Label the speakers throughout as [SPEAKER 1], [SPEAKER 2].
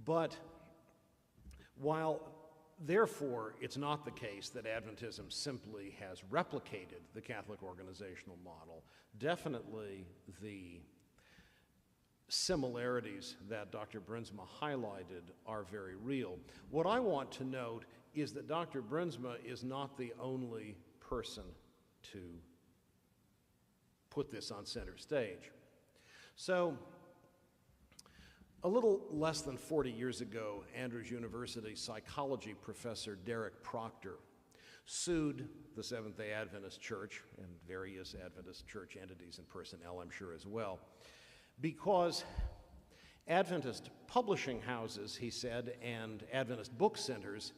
[SPEAKER 1] But while, therefore, it's not the case that Adventism simply has replicated the Catholic organizational model, definitely the similarities that Dr. Brunsma highlighted are very real. What I want to note is that Dr. Brunsma is not the only person to put this on center stage. So, a little less than 40 years ago, Andrews University psychology professor Derek Proctor sued the Seventh-day Adventist Church and various Adventist church entities and personnel, I'm sure, as well, because Adventist publishing houses, he said, and Adventist book centers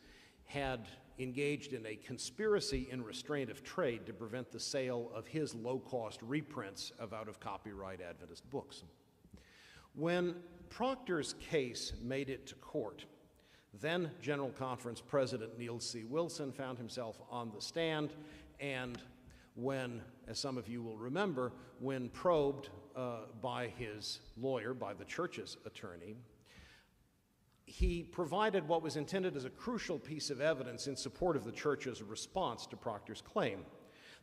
[SPEAKER 1] had engaged in a conspiracy in restraint of trade to prevent the sale of his low-cost reprints of out-of-copyright Adventist books. When Proctor's case made it to court, then General Conference President Neil C. Wilson found himself on the stand, and when, as some of you will remember, when probed by his lawyer, by the church's attorney, he provided what was intended as a crucial piece of evidence in support of the church's response to Proctor's claim.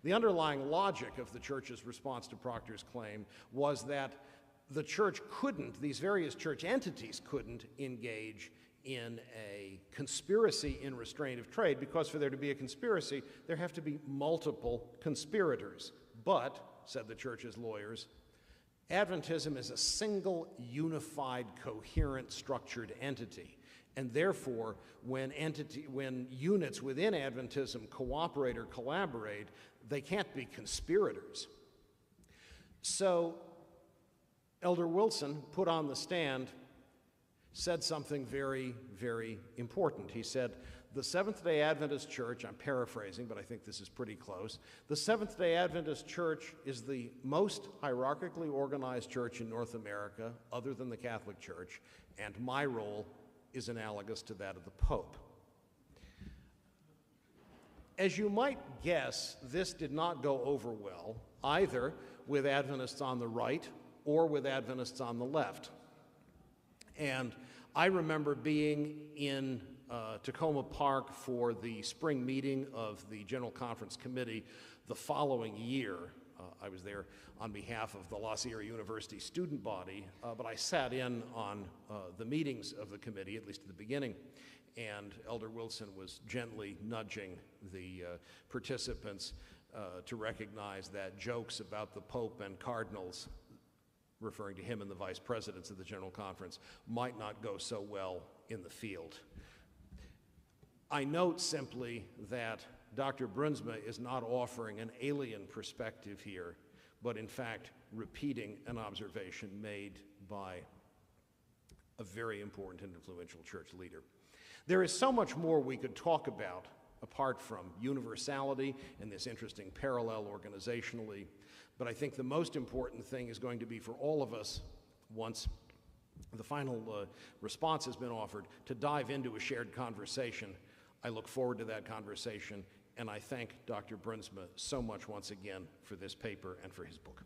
[SPEAKER 1] The underlying logic of the church's response to Proctor's claim was that the church couldn't, these various church entities couldn't engage in a conspiracy in restraint of trade, because for there to be a conspiracy, there have to be multiple conspirators. But, said the church's lawyers, Adventism is a single, unified, coherent, structured entity. And therefore, when units within Adventism cooperate or collaborate, they can't be conspirators. So, Elder Wilson, put on the stand, said something very, very important. He said, the Seventh-day Adventist Church, I'm paraphrasing, but I think this is pretty close, the Seventh-day Adventist Church is the most hierarchically organized church in North America, other than the Catholic Church, and my role is analogous to that of the Pope. As you might guess, this did not go over well, either with Adventists on the right or with Adventists on the left. And I remember being in Tacoma Park for the spring meeting of the General Conference Committee the following year. I was there on behalf of the La Sierra University student body, but I sat in on the meetings of the committee, at least at the beginning, and Elder Wilson was gently nudging the participants to recognize that jokes about the Pope and cardinals, referring to him and the vice presidents of the General Conference, might not go so well in the field. I note simply that Dr. Brunsma is not offering an alien perspective here, but in fact repeating an observation made by a very important and influential church leader. There is so much more we could talk about apart from universality and this interesting parallel organizationally, but I think the most important thing is going to be for all of us, once the final response has been offered, to dive into a shared conversation. I look forward to that conversation, and I thank Dr. Brunsma so much once again for this paper and for his book.